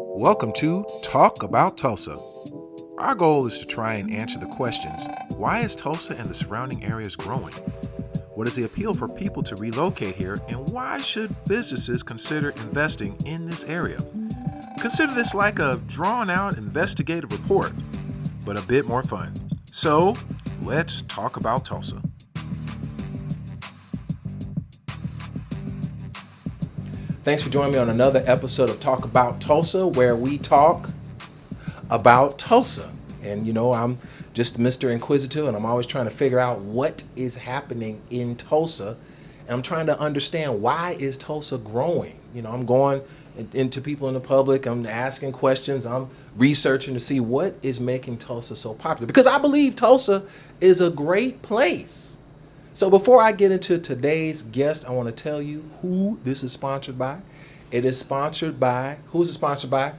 Welcome to Talk About Tulsa. Our goal is to try and answer the questions, why is Tulsa and the surrounding areas growing? What is the appeal for people to relocate here, and why should businesses consider investing in this area? Consider this like a drawn-out investigative report, but a bit more fun. So, let's talk about Tulsa. Thanks for joining me on another episode of Talk About Tulsa, where we talk about Tulsa. And I'm just Mr. Inquisitive, and I'm always trying to figure out what is happening in Tulsa. And I'm trying to understand, why is Tulsa growing? I'm going into people in the public, I'm asking questions, I'm researching to see what is making Tulsa so popular. Because I believe Tulsa is a great place. So before I get into today's guest, I want to tell you who this is sponsored by. It is sponsored by, who's it sponsored by?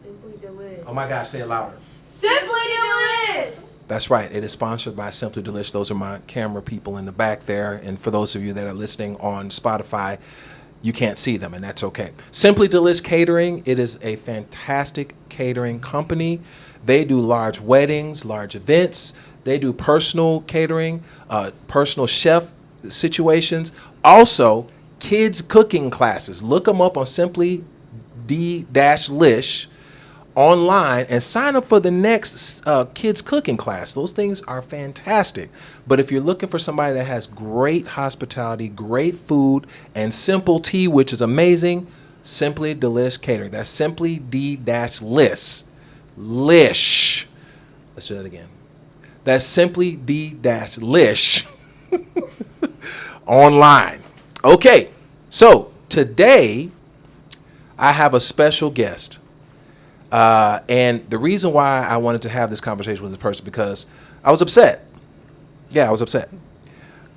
Simply Delish. Oh my gosh, say it louder. Simply Delish! That's right. It is sponsored by Simply Delish. Those are my camera people in the back there. And for those of you that are listening on Spotify, you can't see them, and that's okay. Simply Delish Catering, it is a fantastic catering company. They do large weddings, large events. They do personal catering, personal chef situations. Also, kids cooking classes. Look them up on Simply D-Lish online and sign up for the next kids cooking class. Those things are fantastic. But if you're looking for somebody that has great hospitality, great food, and simple tea, which is amazing, Simply Delish Catering. That's Simply D-Lish. Lish. Let's do that again. That's Simply D-Lish online. Okay, so today I have a special guest. And the reason why I wanted to have this conversation with this person, because I was upset. Yeah, I was upset.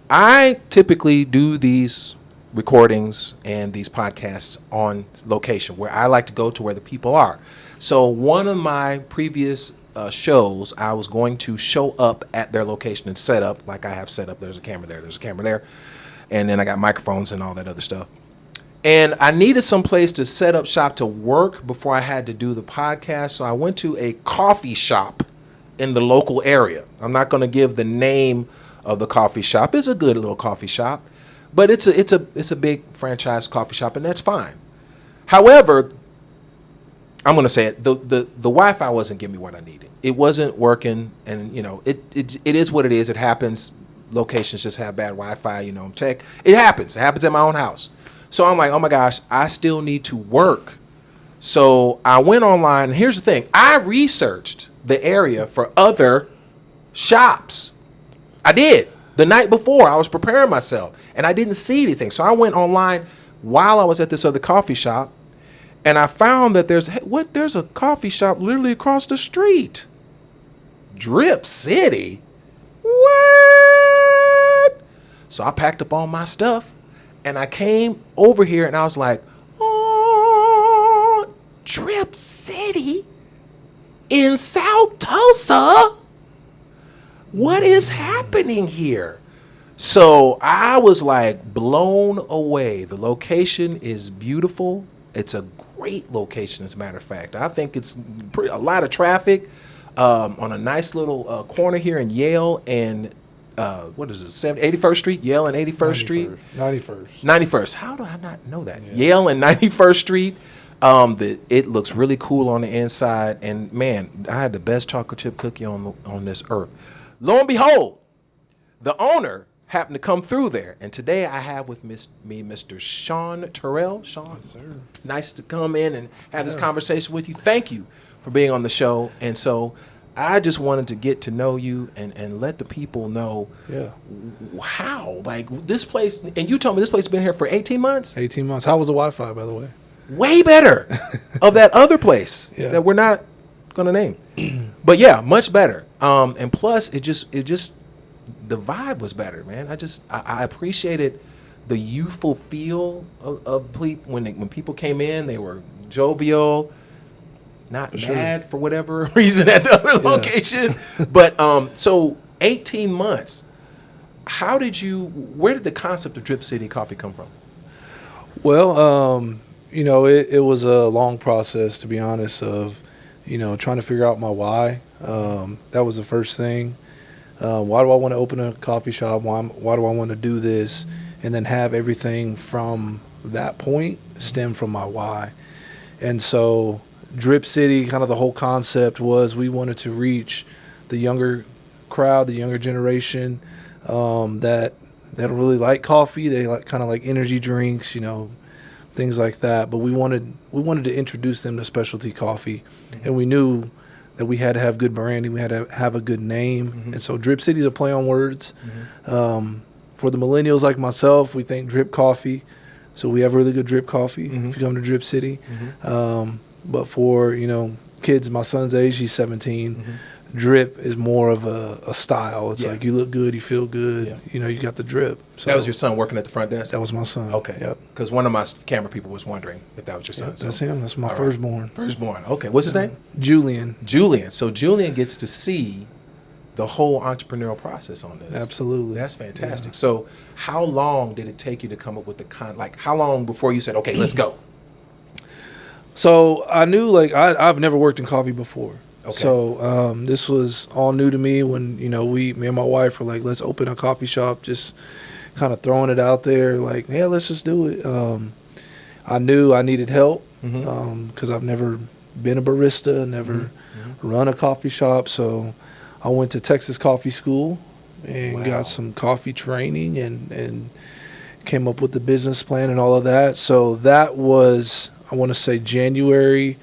I typically do these recordings and these podcasts on location, where I like to go to where the people are. So one of my previous shows, I was going to show up at their location and set up like I have set up. There's a camera there, and then I got microphones and all that other stuff. And I needed some place to set up shop to work before I had to do the podcast. So I went to a coffee shop in the local area. I'm not going to give the name of the coffee shop. It's a good little coffee shop, but it's a big franchise coffee shop, and that's fine. However, I'm going to say it, the Wi-Fi wasn't giving me what I needed. It wasn't working, and it is what it is. It happens. Locations just have bad Wi-Fi, tech. It happens. It happens at my own house. So I'm like, oh my gosh, I still need to work. So I went online, and here's the thing. I researched the area for other shops. I did. The night before, I was preparing myself, and I didn't see anything. So I went online while I was at this other coffee shop, and I found that there's a coffee shop literally across the street. Drip City? What? So I packed up all my stuff, and I came over here, and I was like, oh, Drip City in South Tulsa? What is happening here? So I was like blown away. The location is beautiful. It's a great location, as a matter of fact. I think it's a lot of traffic on a nice little corner here in Yale and what is it, 81st Street? Yale and 81st Street? 91st. How do I not know that? Yeah. Yale and 91st Street. It looks really cool on the inside. And, man, I had the best chocolate chip cookie on this earth. Lo and behold, the owner happened to come through there. And today I have with me Mr. Sean Terrell. Sean, yes, sir. Nice to come in and have this conversation with you. Thank you for being on the show. And so I just wanted to get to know you and let the people know how, like, this place, and you told me this place has been here for 18 months? 18 months. How was the Wi-Fi, by the way? Way better of that other place that we're not going to name. But yeah, much better. And plus, it just the vibe was better, man. I appreciated the youthful feel of when people came in. They were jovial, not mad for whatever reason at the other location. But so 18 months. Where did the concept of Drip City Coffee come from? Well, it was a long process, to be honest, of, trying to figure out my why. That was the first thing. Why do I want to open a coffee shop? Why do I want to do this? And then have everything from that point stem from my why. And so Drip City, kind of the whole concept was we wanted to reach the younger crowd, the younger generation that don't really like coffee. They kind of like energy drinks, things like that. But we wanted to introduce them to specialty coffee, and we knew that we had to have good branding, we had to have a good name, and so Drip City is a play on words. For the millennials like myself, we think drip coffee, so we have really good drip coffee if you come to Drip City. But for kids my son's age, he's 17. Drip is more of a style. It's like you look good, you feel good. You got the drip. So That was your son working at the front desk? That was my son. Okay. Yep. Because one of my camera people was wondering if that was your son. Yep, that's So- him. That's my All right. firstborn. Firstborn. Okay. What's his name? Julian. Julian. So Julian gets to see the whole entrepreneurial process on this. Absolutely. That's fantastic. Yeah. So how long did it take you to come up with how long before you said, okay, let's go? So I knew I've never worked in coffee before. Okay. So this was all new to me when me and my wife were like, let's open a coffee shop, just kind of throwing it out there, like, yeah, let's just do it. I knew I needed help because I've never been a barista, never run a coffee shop. So I went to Texas Coffee School and got some coffee training and came up with the business plan and all of that. So that was, I want to say, January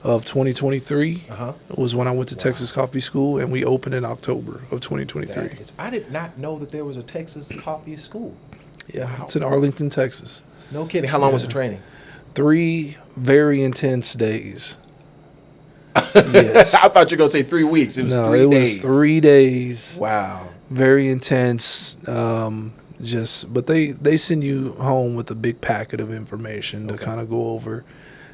of 2023 was when I went to Texas Coffee School, and we opened in October of 2023. I did not know that there was a Texas coffee school. Yeah, Wow. it's in Arlington, Texas. No kidding. How long was the training? 3 very intense days. Yes. I thought you were going to say 3 weeks. It was 3 days. It was 3 days. Wow. Very intense. But they send you home with a big packet of information to kind of go over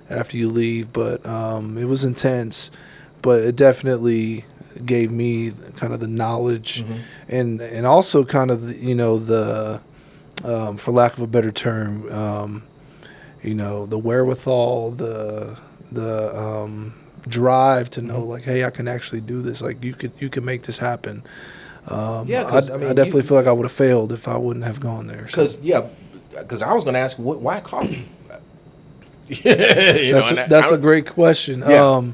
after you leave. But it was intense, but it definitely gave me kind of the knowledge and also kind of the for lack of a better term, the wherewithal, the drive to know like, hey, I can actually do this. Like you can make this happen. I definitely feel like I would have failed if I wouldn't have gone there. Because I was going to ask, why coffee? That's a great question. Yeah.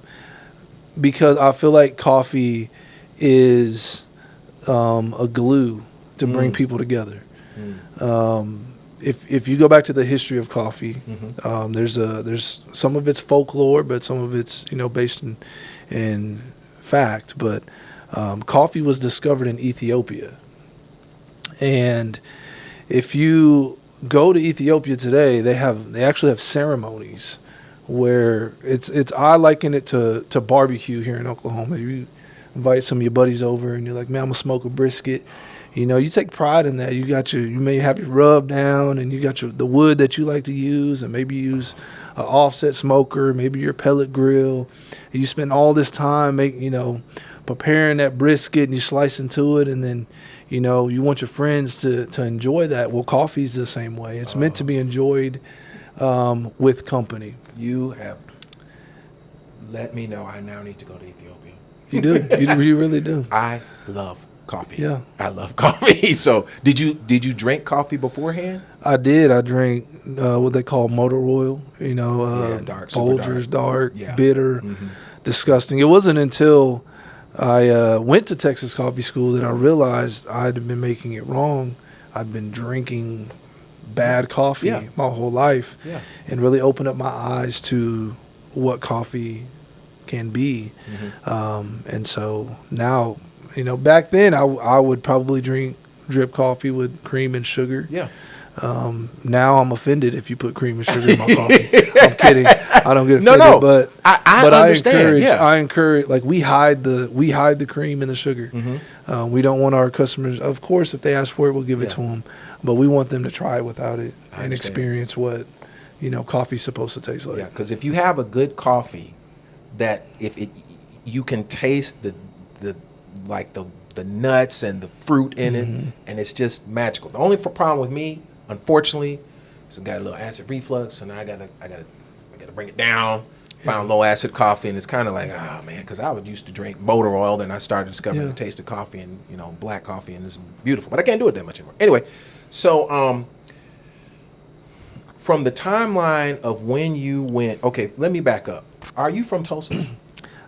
Because I feel like coffee is a glue to bring people together. If you go back to the history of coffee, there's some of it's folklore, but some of it's based in fact. But coffee was discovered in Ethiopia, and if you go to Ethiopia today, they actually have ceremonies where I liken it to barbecue here in Oklahoma. You invite some of your buddies over, and you're like, man, I'm gonna smoke a brisket. You take pride in that. You may have your rub down, and you got the wood that you like to use, and maybe use an offset smoker, maybe your pellet grill. And you spend all this time preparing that brisket, and you slice into it, and then you want your friends to enjoy that. Well, coffee's the same way. It's meant to be enjoyed with company. You have let me know I now need to go to Ethiopia. You do. You really do. I love coffee. Yeah. I love coffee. So did you drink coffee beforehand? I did. I drank what they call motor oil, dark, super Folgers, dark, Yeah. bitter, disgusting. It wasn't until I went to Texas Coffee School that I realized I'd been making it wrong. I'd been drinking bad coffee my whole life, and really opened up my eyes to what coffee can be. And so now, back then I would probably drink drip coffee with cream and sugar. Yeah. Now I'm offended if you put cream and sugar in my coffee. I'm kidding. I don't get offended. No. But I understand. I encourage. Like we hide the cream and the sugar. We don't want our customers. Of course, if they ask for it, we'll give it to them. But we want them to try it without it and experience what coffee's supposed to taste like. Yeah, because if you have a good coffee, you can taste the nuts and the fruit in it, and it's just magical. The only problem with me, unfortunately, So got a little acid reflux, and I gotta bring it down. Found low acid coffee, and it's kind of like, oh man, because I was used to drink motor oil, then I started discovering the taste of coffee and black coffee, and it's beautiful. But I can't do it that much anymore. Anyway, so from the timeline of when you went, okay, let me back up. Are you from Tulsa?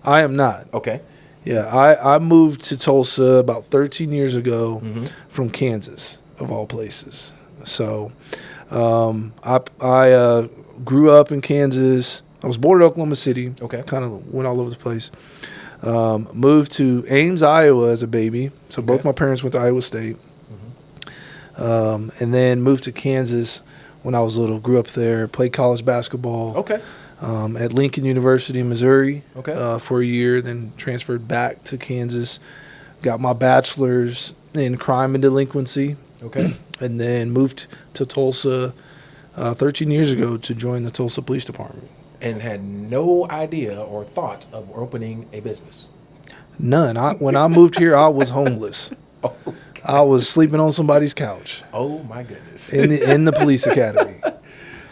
I am not. Okay. Yeah, I moved to Tulsa about 13 years ago from Kansas, of all places. So I grew up in Kansas. I was born in Oklahoma City. Okay. Kind of went all over the place. Moved to Ames, Iowa as a baby. So both my parents went to Iowa State. And then moved to Kansas when I was little. Grew up there, played college basketball. Okay. At Lincoln University in Missouri for a year, then transferred back to Kansas. Got my bachelor's in crime and delinquency. Okay. And then moved to Tulsa 13 years ago to join the Tulsa Police Department. And had no idea or thought of opening a business. None. When I moved here, I was homeless. Okay. I was sleeping on somebody's couch Oh my goodness. in the police academy.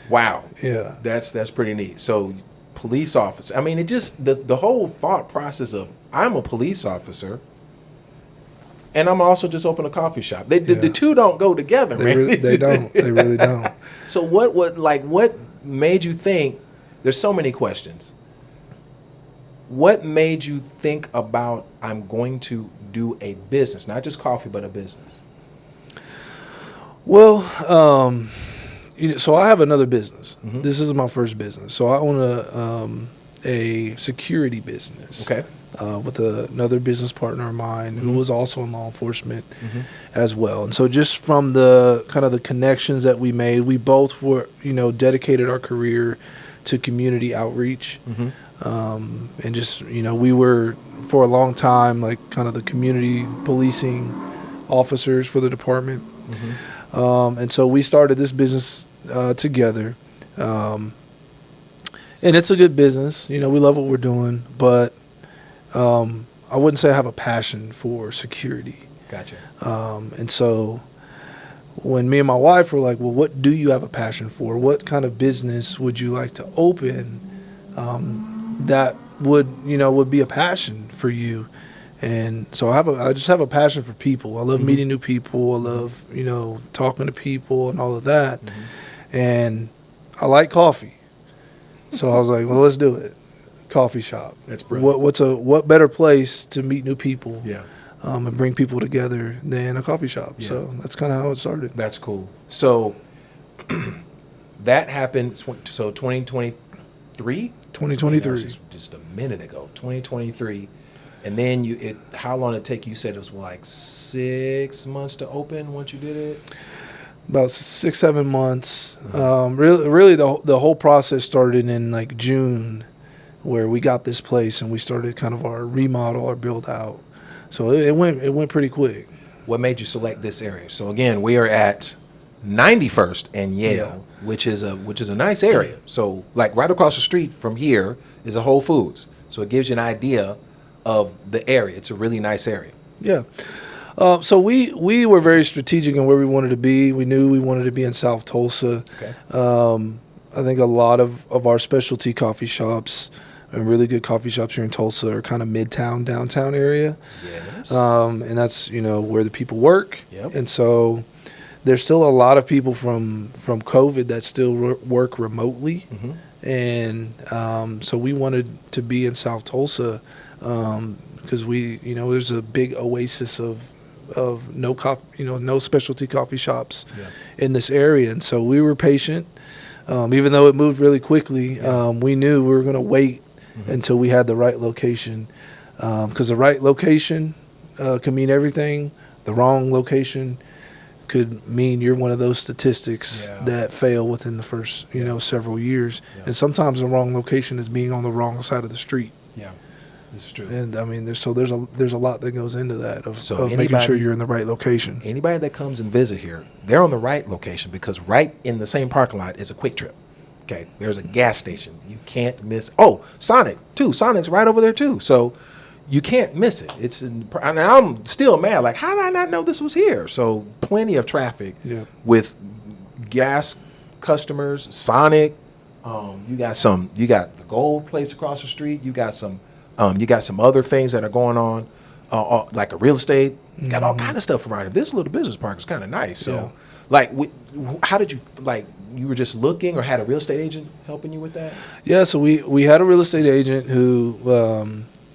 Wow. Yeah. That's pretty neat. So police officer. I mean, it just the whole thought process of I'm a police officer and I'm also just open a coffee shop. The two don't go together, man. They don't. They really don't. So what made you think? There's so many questions. What made you think about I'm going to do a business, not just coffee, but a business? Well, so I have another business. This is my first business. So I own a security business. Okay. With another business partner of mine who was also in law enforcement as well. And so just from the kind of the connections that we made, we both were, dedicated our career to community outreach. And just, we were for a long time, like kind of the community policing officers for the department. And so we started this business together. And it's a good business. We love what we're doing, but I wouldn't say I have a passion for security. Gotcha. And so when me and my wife were like, well, what do you have a passion for? What kind of business would you like to open that would be a passion for you? And so I just have a passion for people. I love meeting new people. I love, talking to people and all of that. And I like coffee. So I was like, well, let's do it. Coffee shop. That's brilliant. What better place to meet new people? Yeah. And bring people together than a coffee shop. Yeah. So that's kind of how it started. That's cool. So that happened. So 2023. 2023. Just a minute ago. 2023. And then how long did it take you? You said it was like 6 months to open once you did it? About 6-7 months. Really the whole process started in like June, where we got this place and we started kind of our remodel, our build out. So it went pretty quick. What made you select this area? So again, we are at 91st and Yale, which is a nice area. So like right across the street from here is a Whole Foods. So it gives you an idea of the area. It's a really nice area. Yeah. So we were very strategic in where we wanted to be. We knew we wanted to be in South Tulsa. Okay. I think a lot of our specialty coffee shops and really good coffee shops here in Tulsa are kind of midtown, downtown area. Yes. And that's, where the people work. Yep. And so there's still a lot of people from COVID that still work remotely. And so we wanted to be in South Tulsa because there's a big oasis of no specialty coffee shops in this area. And so we were patient. Even though it moved really quickly, we knew we were going to wait until we had the right location, because the right location can mean everything. The wrong location could mean you're one of those statistics that fail within the first several years. And sometimes the wrong location is being on the wrong side of the street. Yeah, this is true. And I mean, there's a lot that goes into that of anybody, making sure you're in the right location. Anybody that comes and visit here, they're on the right location, because right in the same parking lot is a Quick Trip. Okay, there's a gas station. You can't miss. Oh, Sonic too. Sonic's right over there too. So you can't miss it. And I'm still mad. Like, how did I not know this was here? So plenty of traffic with gas customers, Sonic. You got the gold place across the street. You got some other things that are going on, like a real estate. You got all kind of stuff around here. This little business park is kind of nice. So, like, how did you like? You were just looking, or had a real estate agent helping you with that? Yeah, so we had a real estate agent who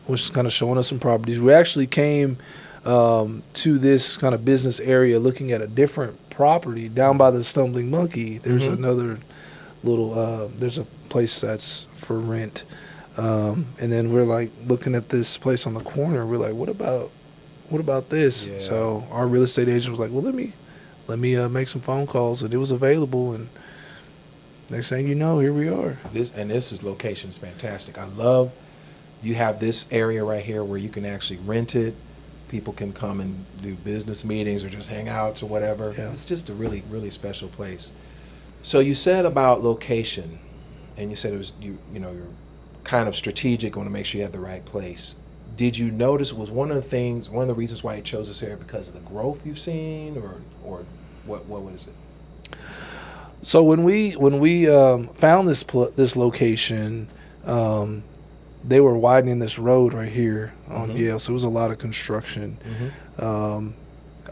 was kind of showing us some properties. We actually came to this kind of business area looking at a different property down by the Stumbling Monkey. There's another little there's a place that's for rent, and then we're like looking at this place on the corner. We're like, what about this? Yeah. So our real estate agent was like, well, let me make some phone calls, and it was available. And next thing you know, here we are. This location is fantastic. I love you have this area right here where you can actually rent it. People can come and do business meetings or just hang out or whatever. Yeah. It's just a really, really special place. So you said about location, and you said it was you're kind of strategic, want to make sure you have the right place. Did you notice was one of the reasons why you chose this area because of the growth you've seen, or what was it? So when we found this location, they were widening this road right here on Yale, so it was a lot of construction.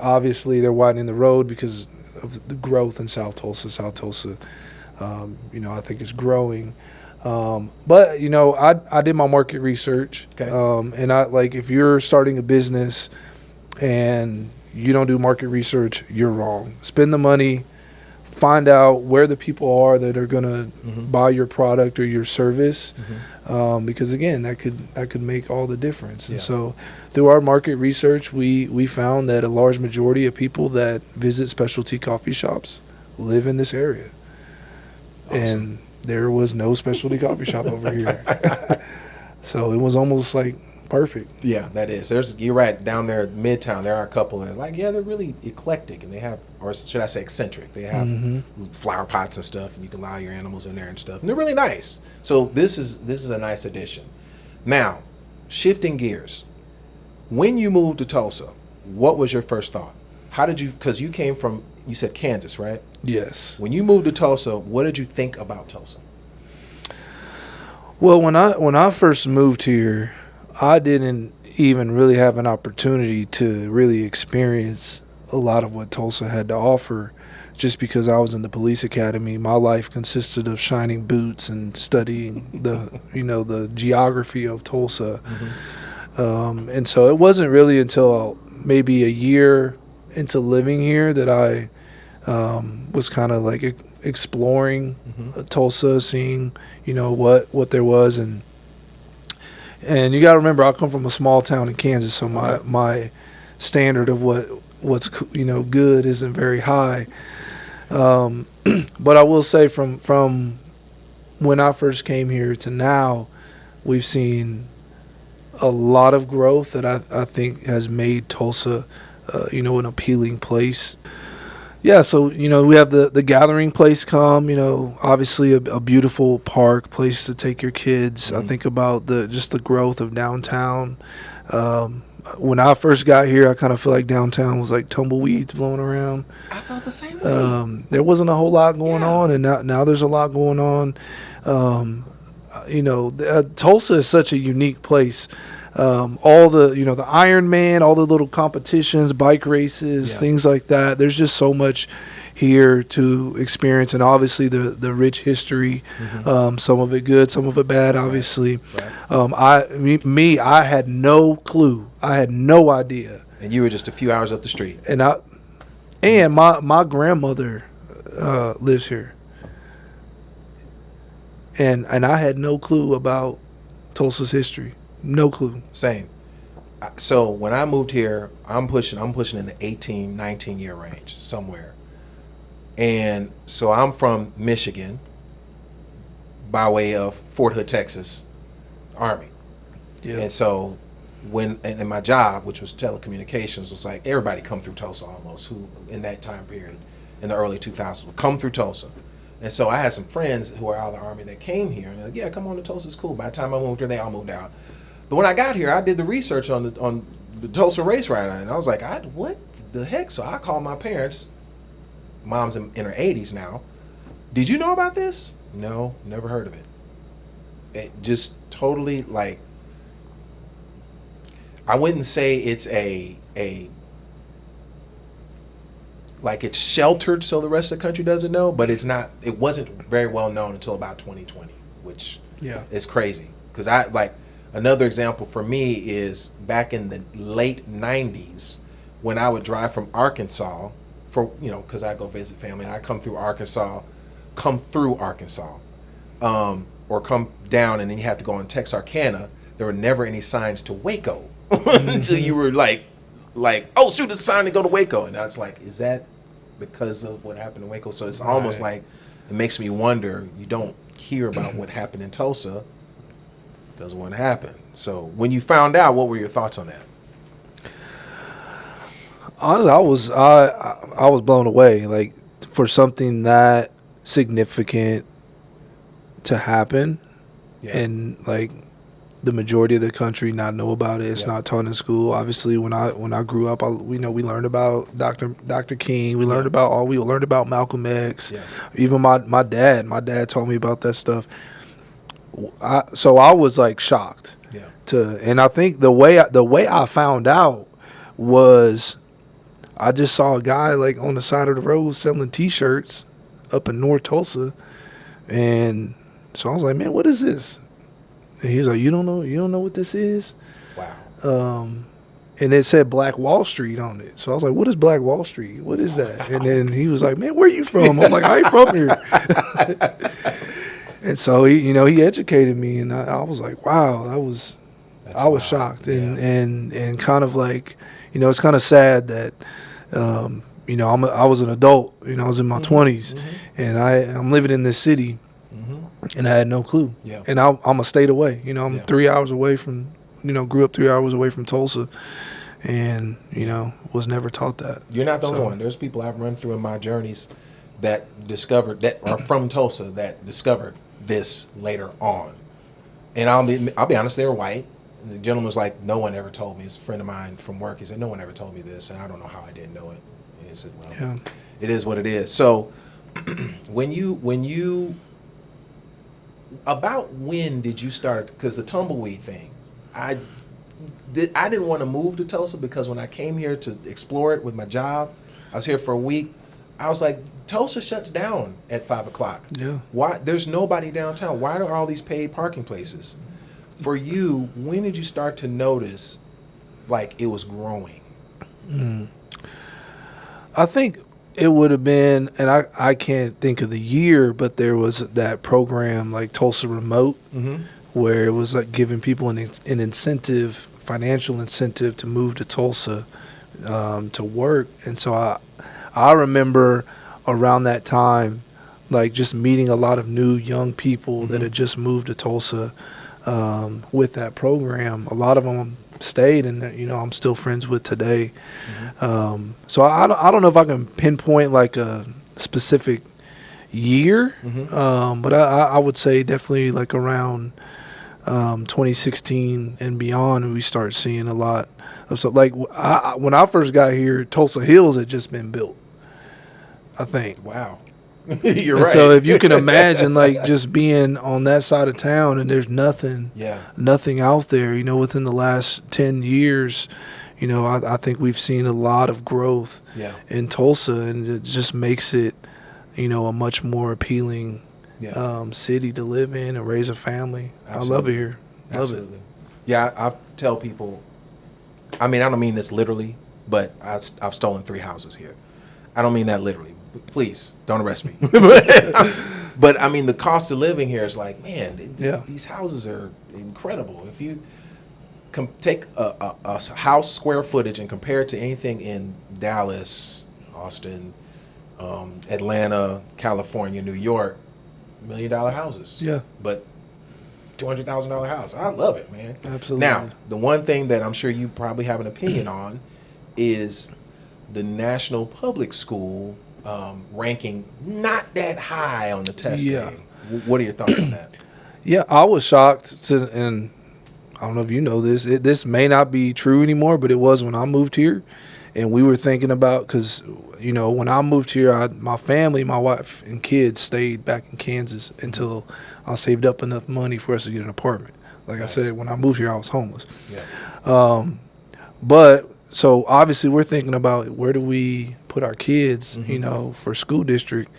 Obviously, they're widening the road because of the growth in South Tulsa. South Tulsa, I think is growing. But I did my market research, and if you're starting a business and you don't do market research, you're wrong. Spend the money, find out where the people are that are gonna buy your product or your service, because again, that could make all the difference. And so, through our market research, we found that a large majority of people that visit specialty coffee shops live in this area, and there was no specialty coffee shop over here. So it was almost like perfect. Yeah, that is. You're right, down there at Midtown, there are a couple that are they're really eclectic, and they have, or should I say eccentric, they have flower pots and stuff, and you can allow your animals in there and stuff, and they're really nice. So this is a nice addition. Now, shifting gears, when you moved to Tulsa, what was your first thought? How did you, because you came from, you said Kansas, right? Yes. When you moved to Tulsa, what did you think about Tulsa? Well, when I first moved here, I didn't even really have an opportunity to really experience a lot of what Tulsa had to offer, just because I was in the police academy. My life consisted of shining boots and studying the geography of Tulsa. And so it wasn't really until maybe a year into living here that I was kind of like exploring Tulsa, seeing what there was, and you got to remember, I come from a small town in Kansas, so my standard of what's good isn't very high. But I will say from when I first came here to now, we've seen a lot of growth that I think has made Tulsa an appealing place. Yeah, so we have the gathering place come. Obviously a beautiful park, place to take your kids. I think about the growth of downtown. When I first got here, I kind of feel like downtown was like tumbleweeds blowing around. I felt the same way. There wasn't a whole lot going on, and now there's a lot going on. Tulsa is such a unique place. All the Iron Man, all the little competitions, bike races, things like that. There's just so much here to experience, and obviously the rich history. Some of it good, some of it bad. Obviously, Right. I had no clue. I had no idea. And you were just a few hours up the street. And my grandmother lives here, and I had no clue about Tulsa's history. No clue. Same. So when I moved here, I'm pushing in the 18, 19 year range somewhere. And so I'm from Michigan by way of Fort Hood, Texas, Army. Yeah. And so and my job, which was telecommunications, was like everybody come through Tulsa almost, who in that time period in the early 2000s would come through Tulsa. And so I had some friends who were out of the Army that came here, and they're like, yeah, come on to Tulsa, it's cool. By the time I moved here, they all moved out. But when I got here, I did the research on the Tulsa race ride, and I was like, what the heck? So I called my parents. Mom's in her 80s now, Did you know about this? No, never heard of it. It just totally like. I wouldn't say it's a like it's sheltered so the rest of the country doesn't know, but it's not. It wasn't very well known until about 2020, which is crazy. Because I like another example for me is back in the late 90s when I would drive from Arkansas for because I go visit family and I come through Arkansas, or come down and then you have to go on Texarkana. There were never any signs to Waco until you were like, oh shoot, there's a sign to go to Waco, and I was like, is that because of what happened in Waco? So it's almost like it makes me wonder. You don't hear about what happened in Tulsa because of what happened. So when you found out, what were your thoughts on that? Honestly, I was blown away. Like for something that significant to happen, and like the majority of the country not know about it. It's not taught in school. Obviously, when I grew up, we learned about Dr. King. We learned about Malcolm X. Yeah. Even my dad told me about that stuff. So I was like shocked. Yeah. And I think the way I found out was I just saw a guy like on the side of the road selling T-shirts up in North Tulsa, and so I was like, man, what is this? And he's like, you don't know what this is? Wow. And it said Black Wall Street on it. So I was like, what is Black Wall Street? What is that? And then he was like, man, where you from? I'm like, I ain't from here. And so he educated me, and I was like, wow, I was shocked, and kind of like, it's kind of sad that, I was an adult, I was in my 20s, and I'm living in this city, and I had no clue. Yeah. And I'm a state away, I'm 3 hours away from, grew up 3 hours away from Tulsa, and, was never taught that. You're not the only one. There's people I've run through in my journeys that are from Tulsa that discovered this later on. And I'll be honest, they were white. And the gentleman was like, no one ever told me. It's a friend of mine from work. He said, no one ever told me this, and I don't know how I didn't know it. And he said, well, it is what it is. So when you about when did you start, because the tumbleweed thing, I didn't want to move to Tulsa because when I came here to explore it with my job, I was here for a week. I was like, Tulsa shuts down at 5 o'clock. Yeah. Why? There's nobody downtown. Why are all these paid parking places? For you, when did you start to notice like it was growing? I think it would have been, and I can't think of the year, but there was that program like Tulsa Remote, where it was like giving people an incentive, financial incentive to move to Tulsa to work. And so I remember around that time, like just meeting a lot of new young people that had just moved to Tulsa with that program. A lot of them stayed, and I'm still friends with today. So I don't know if I can pinpoint like a specific year, but I would say definitely like around 2016 and beyond, we start seeing a lot of stuff. Like when I first got here, Tulsa Hills had just been built, I think. Wow. You're right. So if you can imagine like just being on that side of town and there's nothing out there, within the last 10 years, I think we've seen a lot of growth in Tulsa, and it just makes it, a much more appealing city to live in and raise a family. Absolutely. I love it here. Love it. Yeah, I tell people, I mean, I don't mean this literally, but I've stolen 3 houses here. I don't mean that literally. Please don't arrest me. But I mean, the cost of living here is like, man, these houses are incredible. If you take a house square footage and compare it to anything in Dallas, Austin, Atlanta, California, New York, $1 million houses. Yeah. But $200,000 house. I love it, man. Absolutely. Now, the one thing that I'm sure you probably have an opinion on is the National Public School ranking not that high on the testing. Yeah. What are your thoughts on that? Yeah, I was shocked, and I don't know if you know this. This may not be true anymore, but it was when I moved here. And we were thinking about, because, you know, when I moved here, my family, my wife and kids stayed back in Kansas until I saved up enough money for us to get an apartment. Like Nice. I said, when I moved here, I was homeless. Yeah. But so obviously we're thinking about where do we put our kids, Mm-hmm. you know, for school district.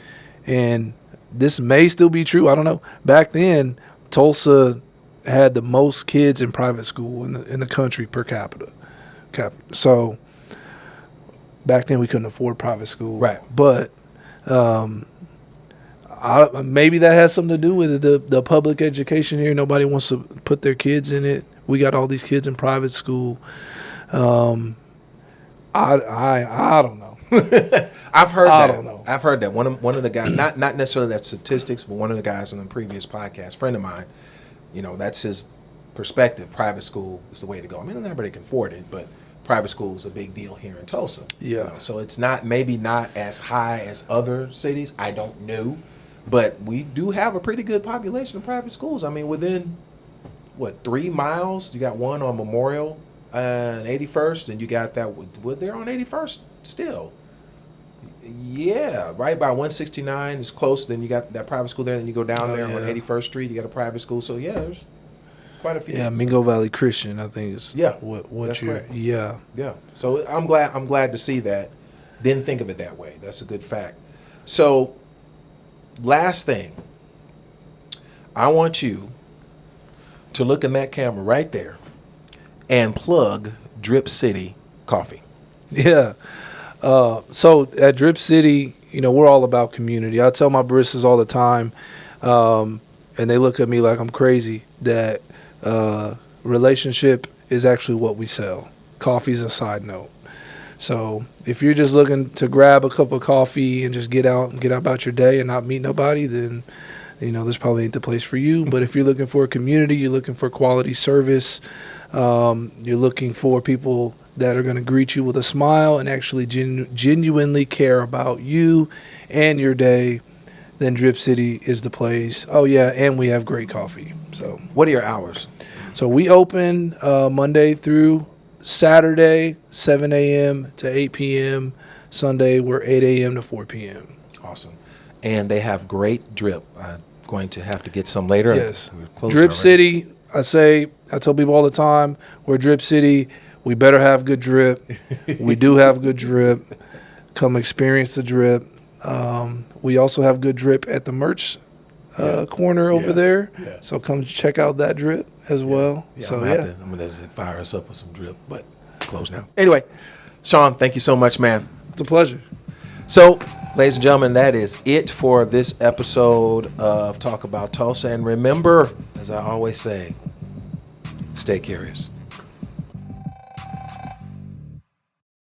And this may still be true. I don't know. Back then, Tulsa had the most kids in private school in the country per capita. So back then we couldn't afford private school. Right. But maybe that has something to do with it, the public education here. Nobody wants to put their kids in it. We got all these kids in private school. I don't know. I've heard I that. don't know. I've heard that. One of the guys, not necessarily that statistics, but one of the guys on the previous podcast, friend of mine, you know, that's his perspective. Private school is the way to go. I mean, not everybody can afford it, but private school is a big deal here in Tulsa. Yeah. You know, so it's maybe not as high as other cities. I don't know, but we do have a pretty good population of private schools. I mean, within 3 miles, you got one on Memorial and 81st, and you got that. They're on 81st still. Yeah, right by 169 is close. Then you got that private school there. Then you go down there on 81st Street. You got a private school. So yeah, there's quite a few. Yeah, Mingo Valley Christian, I think is what that's you're. correct. Yeah. Yeah. So I'm glad to see that. Didn't think of it that way. That's a good fact. So last thing, I want you to look in that camera right there and plug Drip City Coffee. Yeah. So at Drip City, you know, we're all about community. I tell my baristas all the time, and they look at me like I'm crazy, that relationship is actually what we sell. Coffee's a side note. So if you're just looking to grab a cup of coffee and just get out about your day and not meet nobody, then, you know, this probably ain't the place for you. But if you're looking for a community, you're looking for quality service, you're looking for people that are going to greet you with a smile and actually genuinely care about you and your day, then Drip City is the place. Oh, yeah, and we have great coffee. So What are your hours? So we open Monday through Saturday, 7 a.m. to 8 p.m. Sunday, we're 8 a.m. to 4 p.m. Awesome. And they have great drip. I'm going to have to get some later. Yes. We're closed Drip already. City, I tell people all the time, we're Drip City. We better have good drip. We do have good drip. Come experience the drip. We also have good drip at the merch corner over there. Yeah. So come check out that drip as well. Yeah, So I'm gonna fire us up with some drip, but close now. Anyway, Sean, thank you so much, man. it's a pleasure. So, ladies and gentlemen, that is it for this episode of Talk About Tulsa. And remember, as I always say, stay curious.